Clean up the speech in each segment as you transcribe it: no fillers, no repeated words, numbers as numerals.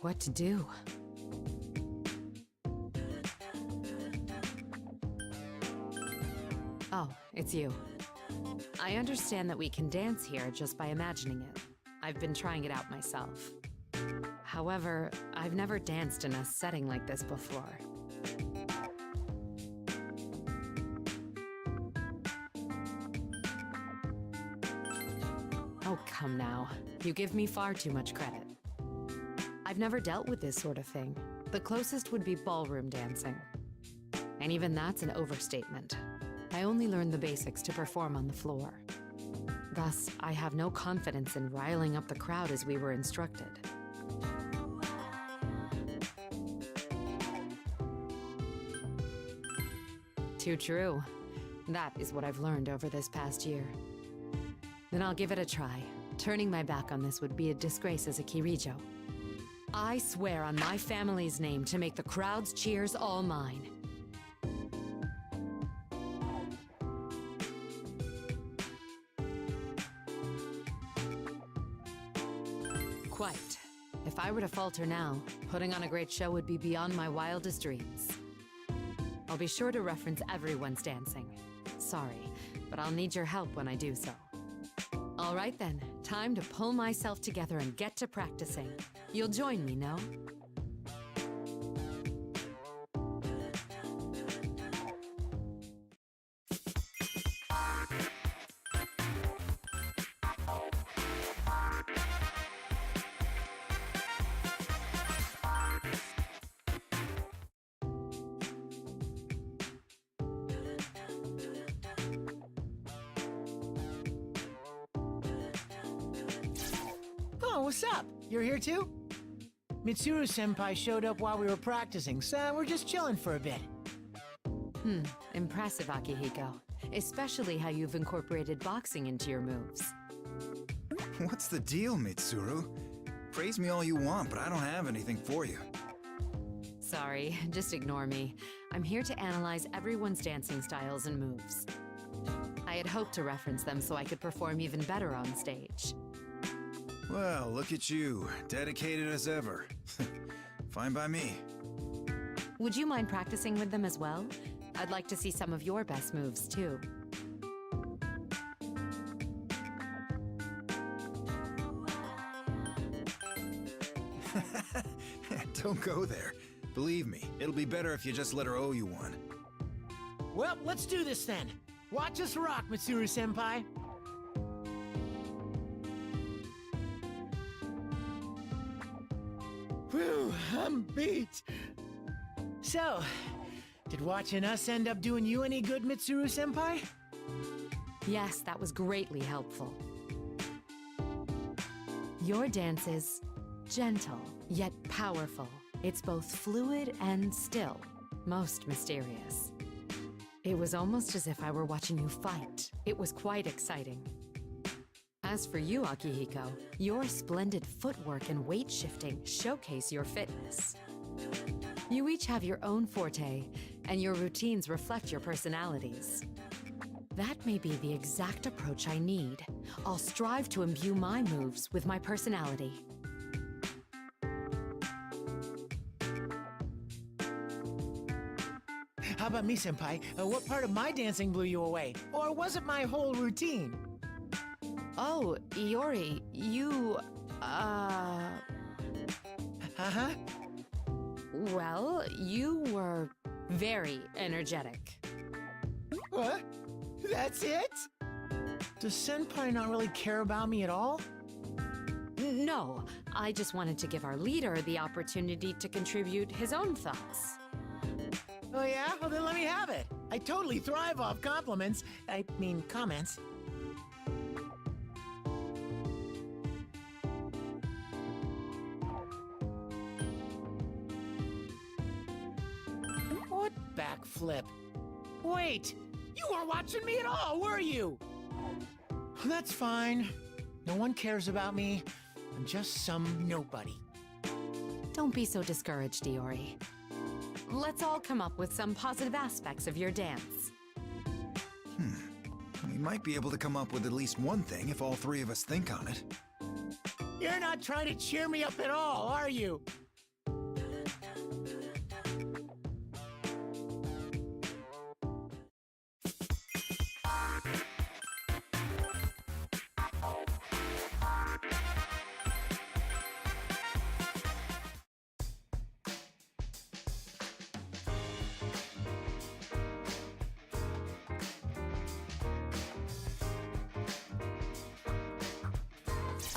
what to do. Oh, it's you. I understand that we can dance here just by imagining it. I've been trying it out myself. However, I've never danced in a setting like this before. Oh, come now. You give me far too much credit. I've never dealt with this sort of thing. The closest would be ballroom dancing. And even that's an overstatement. I only learned the basics to perform on the floor. Thus, I have no confidence in riling up the crowd as we were instructed. Too true. That is what I've learned over this past year. Then I'll give it a try. Turning my back on this would be a disgrace as a Kirijo. I swear on my family's name to make the crowd's cheers all mine. Quite. If I were to falter now, putting on a great show would be beyond my wildest dreams. I'll be sure to reference everyone's dancing. Sorry, but I'll need your help when I do so. All right then, time to pull myself together and get to practicing. You'll join me, no? Oh, what's up? You're here too? Mitsuru-senpai showed up while we were practicing, so we're just chilling for a bit. Impressive, Akihiko. Especially how you've incorporated boxing into your moves. What's the deal, Mitsuru? Praise me all you want, but I don't have anything for you. Sorry, just ignore me. I'm here to analyze everyone's dancing styles and moves. I had hoped to reference them so I could perform even better on stage. Well, look at you, dedicated as ever. Fine by me. Would you mind practicing with them as well? I'd like to see some of your best moves, too. Don't go there. Believe me, it'll be better if you just let her owe you one. Well, let's do this then. Watch us rock, Mitsuru-senpai. Whew, I'm beat. So, did watching us end up doing you any good, Mitsuru-senpai? Yes, that was greatly helpful. Your dance is gentle, yet powerful. It's both fluid and still, most mysterious. It was almost as if I were watching you fight. It was quite exciting. As for you, Akihiko, your splendid footwork and weight shifting showcase your fitness. You each have your own forte, and your routines reflect your personalities. That may be the exact approach I need. I'll strive to imbue my moves with my personality. How about me, senpai? What part of my dancing blew you away? Or was it my whole routine? Oh, Iori, you, Uh-huh. well, you were very energetic. What? That's it? Does senpai not really care about me at all? No, I just wanted to give our leader the opportunity to contribute his own thoughts. Oh yeah? Well then let me have it. I totally thrive off compliments. I mean, comments. What backflip? Wait! You weren't watching me at all, were you? That's fine. No one cares about me. I'm just some nobody. Don't be so discouraged, Iori. Let's all come up with some positive aspects of your dance. We might be able to come up with at least one thing if all three of us think on it. You're not trying to cheer me up at all, are you?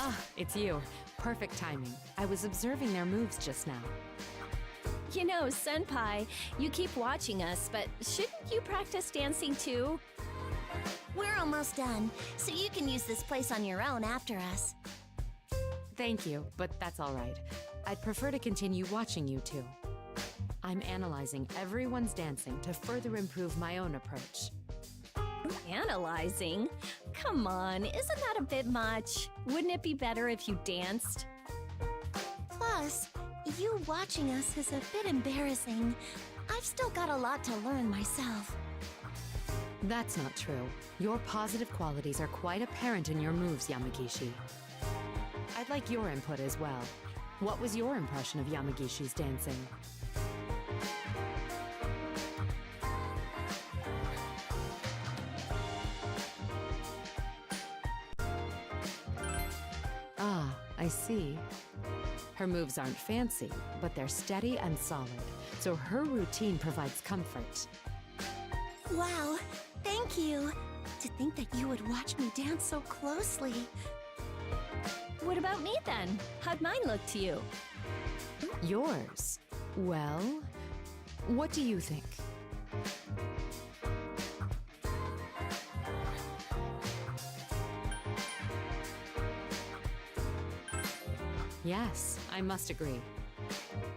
Ah, it's you. Perfect timing. I was observing their moves just now. You know, Senpai, you keep watching us, but shouldn't you practice dancing too? We're almost done, so you can use this place on your own after us. Thank you, but that's all right. I'd prefer to continue watching you two. I'm analyzing everyone's dancing to further improve my own approach. Analyzing? Come on, isn't that a bit much? Wouldn't it be better if you danced? Plus, you watching us is a bit embarrassing. I've still got a lot to learn myself. That's not true. Your positive qualities are quite apparent in your moves, Yamagishi. I'd like your input as well. What was your impression of Yamagishi's dancing? Ah, I see. Her moves aren't fancy, but they're steady and solid, so her routine provides comfort. Wow, thank you. To think that you would watch me dance so closely. What about me then? How'd mine look to you? Yours? Well, what do you think? Yes, I must agree.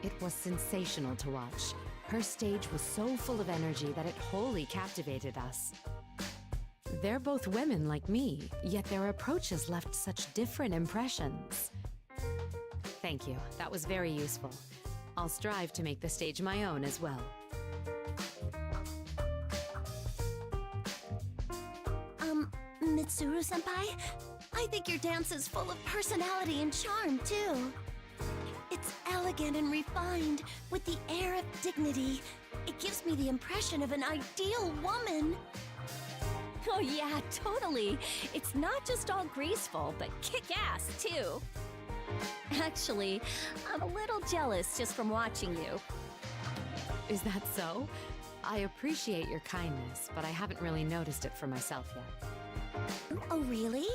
It was sensational to watch. Her stage was so full of energy that it wholly captivated us. They're both women like me, yet their approaches left such different impressions. Thank you, that was very useful. I'll strive to make the stage my own as well. Mitsuru-senpai, I think your dance is full of personality and charm, too. It's elegant and refined, with the air of dignity. It gives me the impression of an ideal woman. Oh yeah, totally. It's not just all graceful, but kick-ass too. Actually, I'm a little jealous just from watching you. Is that so? I appreciate your kindness, but I haven't really noticed it for myself yet. Oh, really?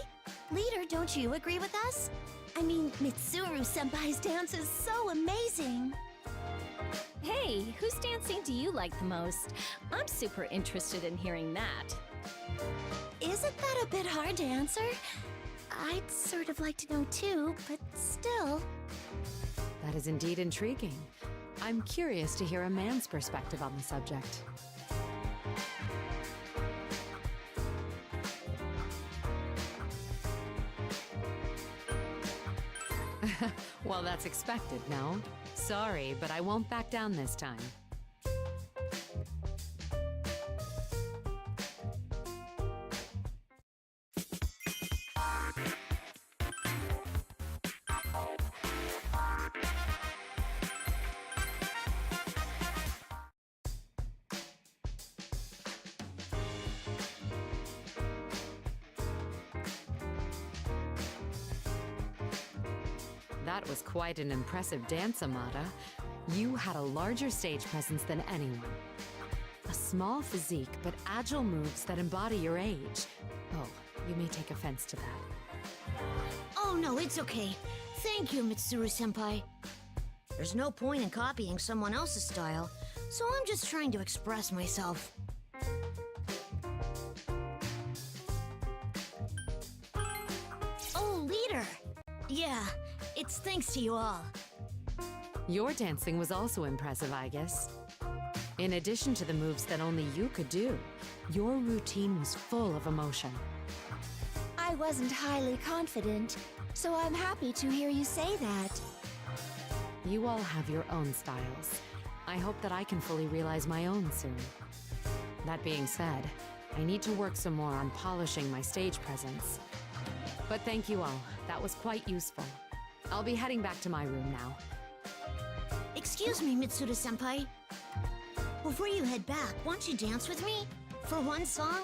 Leader, don't you agree with us? I mean, Mitsuru-senpai's dance is so amazing. Hey, whose dancing do you like the most? I'm super interested in hearing that. Isn't that a bit hard to answer? I'd sort of like to know too, but still. That is indeed intriguing. I'm curious to hear a man's perspective on the subject. Well, that's expected, no? Sorry, but I won't back down this time. That was quite an impressive dance, Amada. You had a larger stage presence than anyone. A small physique, but agile moves that embody your age. Oh, you may take offense to that. Oh no, it's okay. Thank you, Mitsuru-senpai. There's no point in copying someone else's style, so I'm just trying to express myself. Oh, leader! Yeah, it's thanks to you all. Your dancing was also impressive, I guess. In addition to the moves that only you could do, your routine was full of emotion. I wasn't highly confident, so I'm happy to hear you say that. You all have your own styles. I hope that I can fully realize my own soon. That being said, I need to work some more on polishing my stage presence. But thank you all. That was quite useful. I'll be heading back to my room now. Excuse me, Mitsuru-senpai. Before you head back, won't you dance with me? For one song?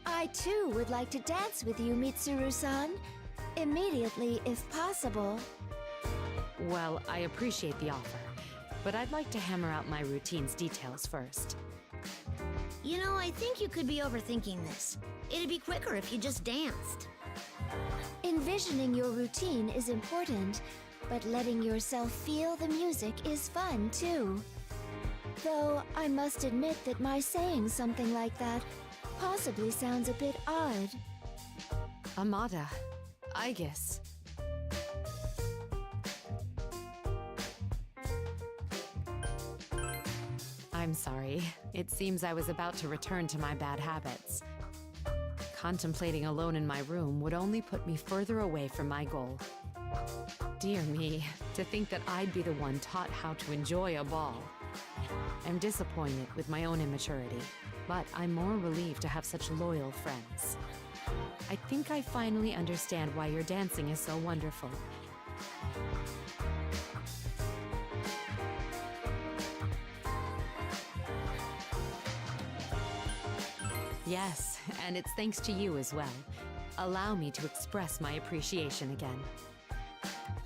I too would like to dance with you, Mitsuru-san. Immediately, if possible. Well, I appreciate the offer, but I'd like to hammer out my routine's details first. You know, I think you could be overthinking this. It'd be quicker if you just danced. In Envisioning your routine is important, but letting yourself feel the music is fun too. Though I must admit that my saying something like that possibly sounds a bit odd. Amada, I guess. I'm sorry. It seems I was about to return to my bad habits. Contemplating alone in my room would only put me further away from my goal. Dear me, to think that I'd be the one taught how to enjoy a ball. I'm disappointed with my own immaturity, but I'm more relieved to have such loyal friends. I think I finally understand why your dancing is so wonderful. Yes, and it's thanks to you as well. Allow me to express my appreciation again.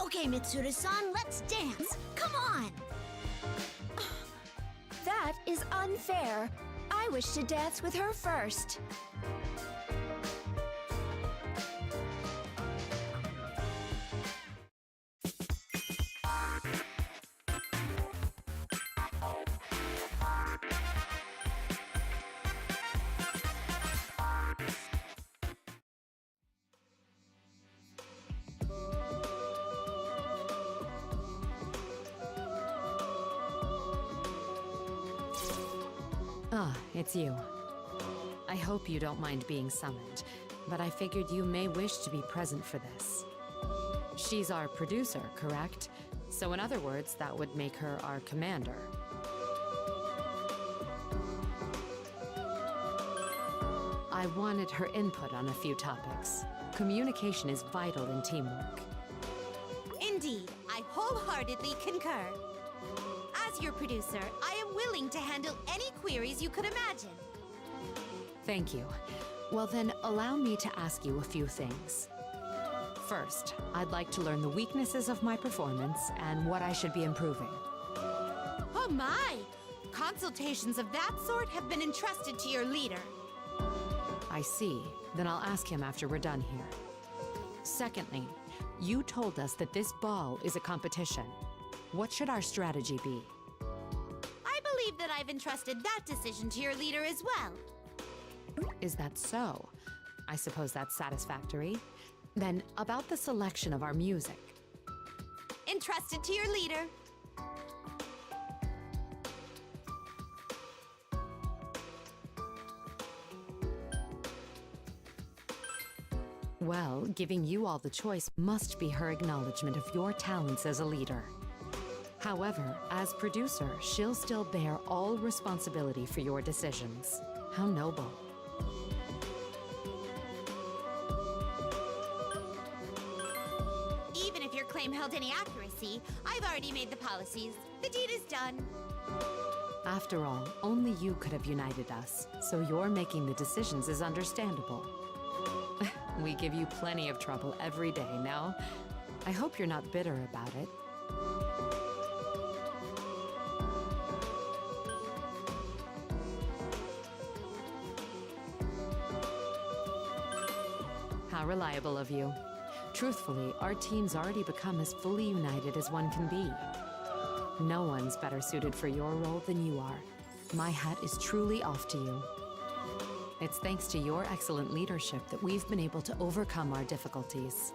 Okay, Mitsuru-san, let's dance. Come on! That is unfair. I wish to dance with her first. Ah, it's you. I hope you don't mind being summoned, but I figured you may wish to be present for this. She's our producer, correct? So in other words, that would make her our commander. I wanted her input on a few topics. Communication is vital in teamwork. Indeed, I wholeheartedly concur. As your producer, I am willing to handle any queries you could imagine. Thank you. Well then, allow me to ask you a few things. First, I'd like to learn the weaknesses of my performance and what I should be improving. Oh my! Consultations of that sort have been entrusted to your leader. I see. Then I'll ask him after we're done here. Secondly, you told us that this ball is a competition. What should our strategy be? I believe that I've entrusted that decision to your leader as well. Is that so? I suppose that's satisfactory. Then, about the selection of our music. Entrusted to your leader. Well, giving you all the choice must be her acknowledgement of your talents as a leader. However, as producer, she'll still bear all responsibility for your decisions. How noble. Even if your claim held any accuracy, I've already made the policies. The deed is done. After all, only you could have united us, so your making the decisions is understandable. We give you plenty of trouble every day, no? I hope you're not bitter about it. How reliable of you. Truthfully, our team's already become as fully united as one can be. No one's better suited for your role than you are. My hat is truly off to you. It's thanks to your excellent leadership that we've been able to overcome our difficulties.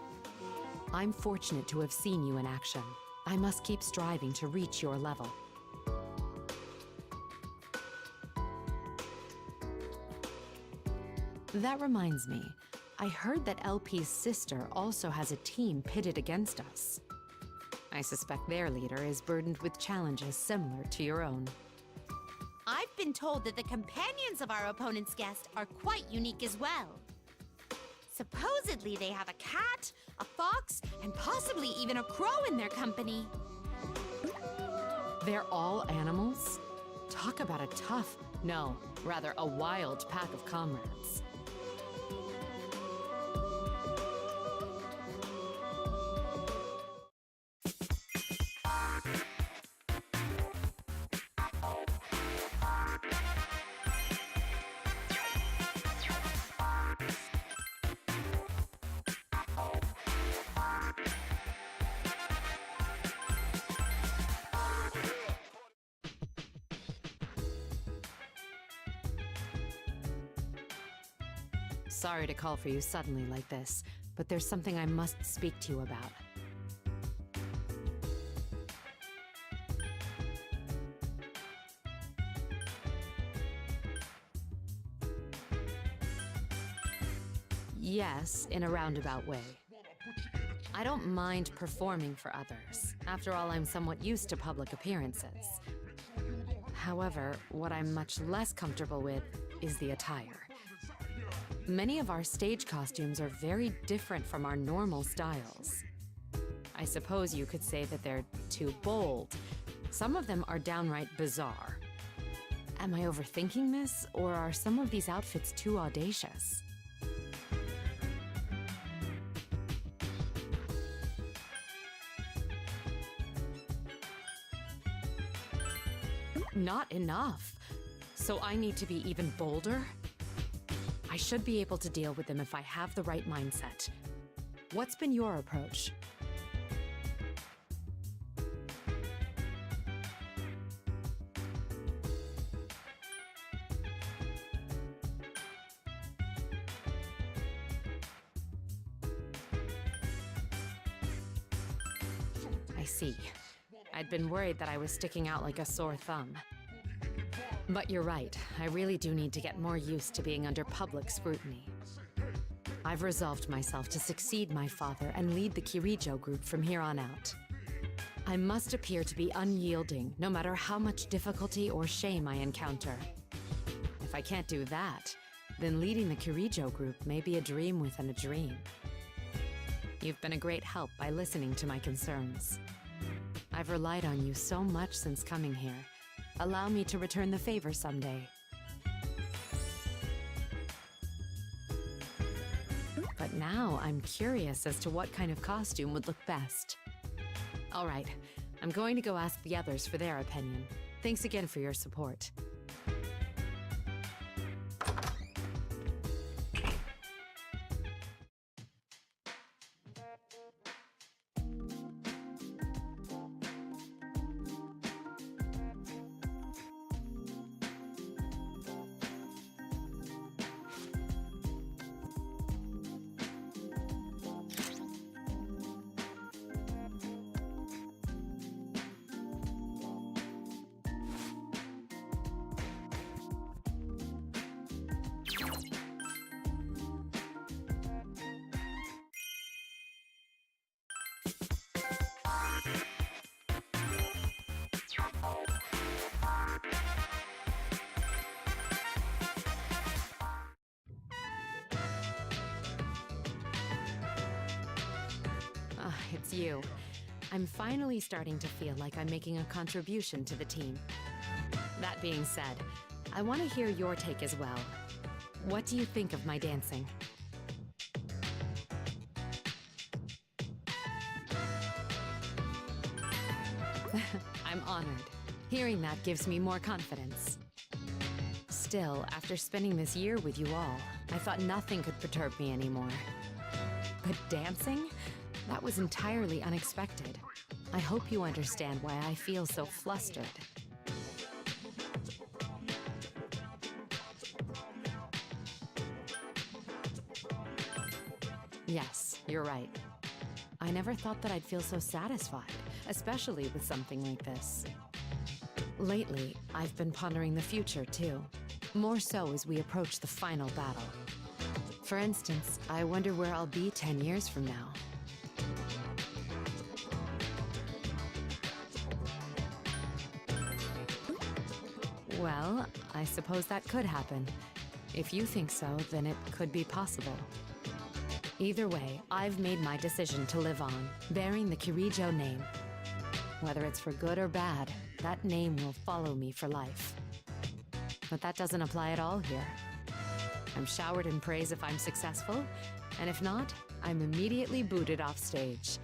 I'm fortunate to have seen you in action. I must keep striving to reach your level. That reminds me, I heard that LP's sister also has a team pitted against us. I suspect their leader is burdened with challenges similar to your own. I've been told that the companions of our opponent's guest are quite unique as well. Supposedly they have a cat, a fox, and possibly even a crow in their company. They're all animals? Talk about a tough, no, rather a wild pack of comrades. Sorry to call for you suddenly like this, but there's something I must speak to you about. Yes, in a roundabout way. I don't mind performing for others. After all, I'm somewhat used to public appearances. However, what I'm much less comfortable with is the attire. Many of our stage costumes are very different from our normal styles. I suppose you could say that they're too bold. Some of them are downright bizarre. Am I overthinking this, or are some of these outfits too audacious? Not enough. So I need to be even bolder? I should be able to deal with them if I have the right mindset. What's been your approach? I see. I'd been worried that I was sticking out like a sore thumb. But you're right, I really do need to get more used to being under public scrutiny. I've resolved myself to succeed my father and lead the Kirijo group from here on out. I must appear to be unyielding, no matter how much difficulty or shame I encounter. If I can't do that, then leading the Kirijo group may be a dream within a dream. You've been a great help by listening to my concerns. I've relied on you so much since coming here. Allow me to return the favor someday. But now I'm curious as to what kind of costume would look best. All right, I'm going to go ask the others for their opinion. Thanks again for your support. It's you. I'm finally starting to feel like I'm making a contribution to the team. That being said, I want to hear your take as well. What do you think of my dancing? I'm honored. Hearing that gives me more confidence. Still, after spending this year with you all, I thought nothing could perturb me anymore. But dancing? That was entirely unexpected. I hope you understand why I feel so flustered. Yes, you're right. I never thought that I'd feel so satisfied, especially with something like this. Lately, I've been pondering the future, too. More so as we approach the final battle. For instance, I wonder where I'll be 10 years from now. Well, I suppose that could happen. If you think so, then it could be possible. Either way, I've made my decision to live on, bearing the Kirijo name. Whether it's for good or bad, that name will follow me for life. But that doesn't apply at all here. I'm showered in praise if I'm successful, and if not, I'm immediately booted off stage.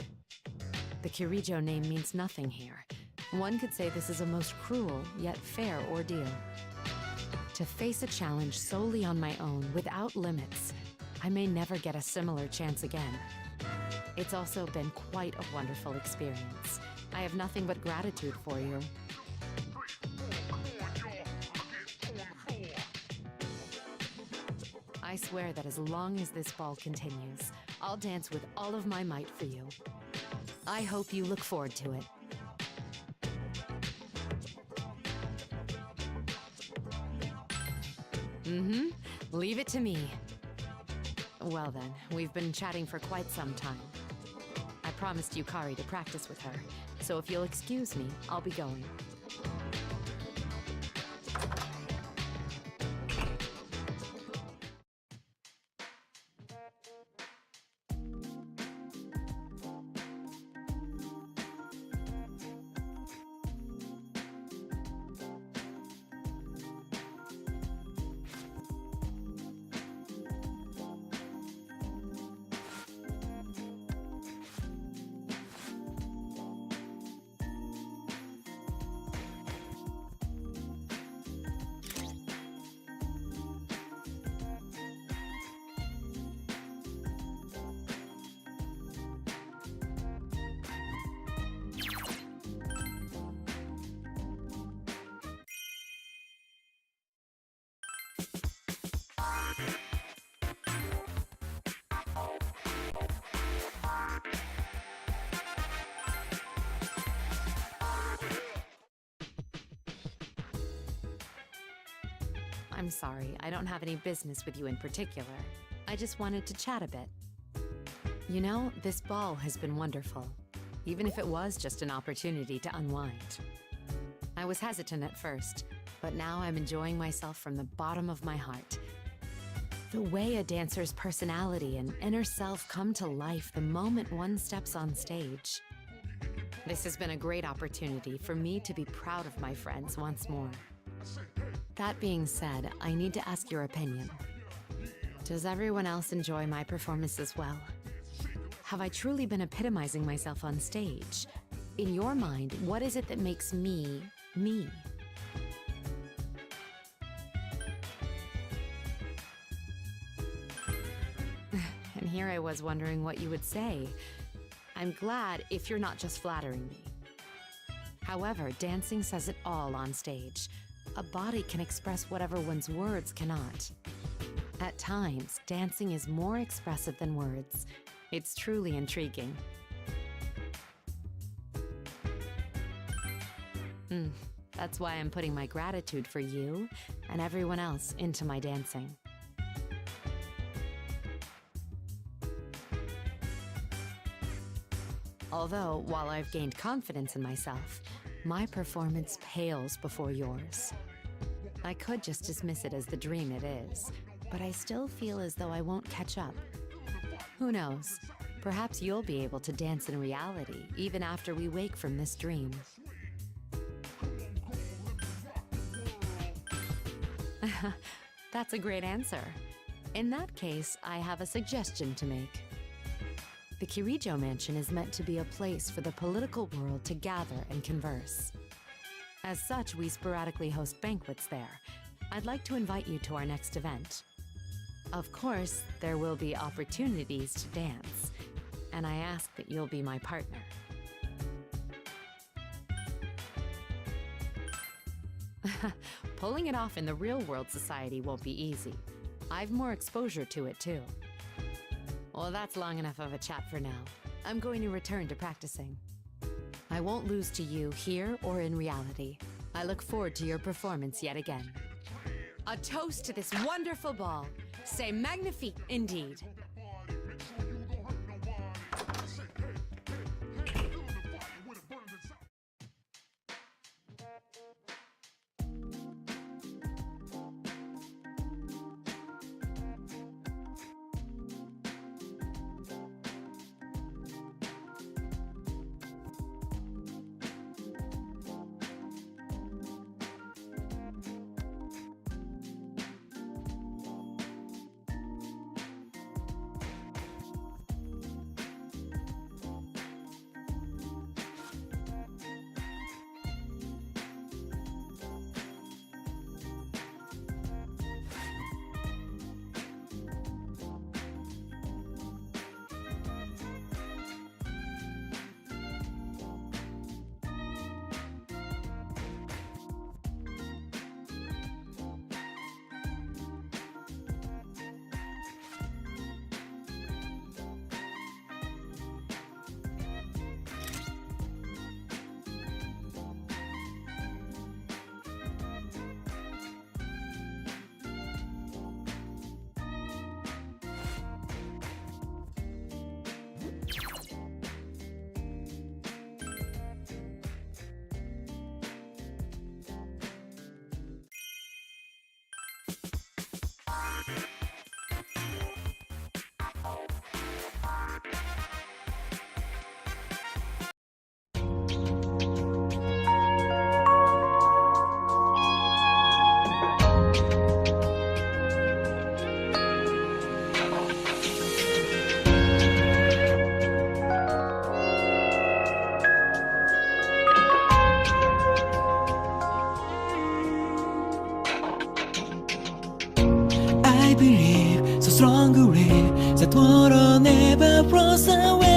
The Kirijo name means nothing here. One could say this is a most cruel, yet fair ordeal. To face a challenge solely on my own, without limits, I may never get a similar chance again. It's also been quite a wonderful experience. I have nothing but gratitude for you. I swear that as long as this ball continues, I'll dance with all of my might for you. I hope you look forward to it. Leave it to me. Well then, we've been chatting for quite some time. I promised Yukari to practice with her, so if you'll excuse me, I'll be going. I'm sorry, I don't have any business with you in particular. I just wanted to chat a bit. You know, this ball has been wonderful, even if it was just an opportunity to unwind. I was hesitant at first, but now I'm enjoying myself from the bottom of my heart. The way a dancer's personality and inner self come to life the moment one steps on stage. This has been a great opportunity for me to be proud of my friends once more. That being said, I need to ask your opinion. Does everyone else enjoy my performance as well? Have I truly been epitomizing myself on stage? In your mind, what is it that makes me, me? And here I was wondering what you would say. I'm glad if you're not just flattering me. However, dancing says it all on stage. A body can express whatever one's words cannot. At times, dancing is more expressive than words. It's truly intriguing. That's why I'm putting my gratitude for you and everyone else into my dancing. Although, while I've gained confidence in myself, my performance pales before yours. I could just dismiss it as the dream it is, but I still feel as though I won't catch up. Who knows? Perhaps you'll be able to dance in reality, even after we wake from this dream. That's a great answer. In that case, I have a suggestion to make. The Kirijo Mansion is meant to be a place for the political world to gather and converse. As such, we sporadically host banquets there. I'd like to invite you to our next event. Of course, there will be opportunities to dance, and I ask that you'll be my partner. Pulling it off in the real-world society won't be easy. I've more exposure to it, too. Well, that's long enough of a chat for now. I'm going to return to practicing. I won't lose to you here or in reality. I look forward to your performance yet again. A toast to this wonderful ball. C'est magnifique indeed. I believe so strongly that water never flows away.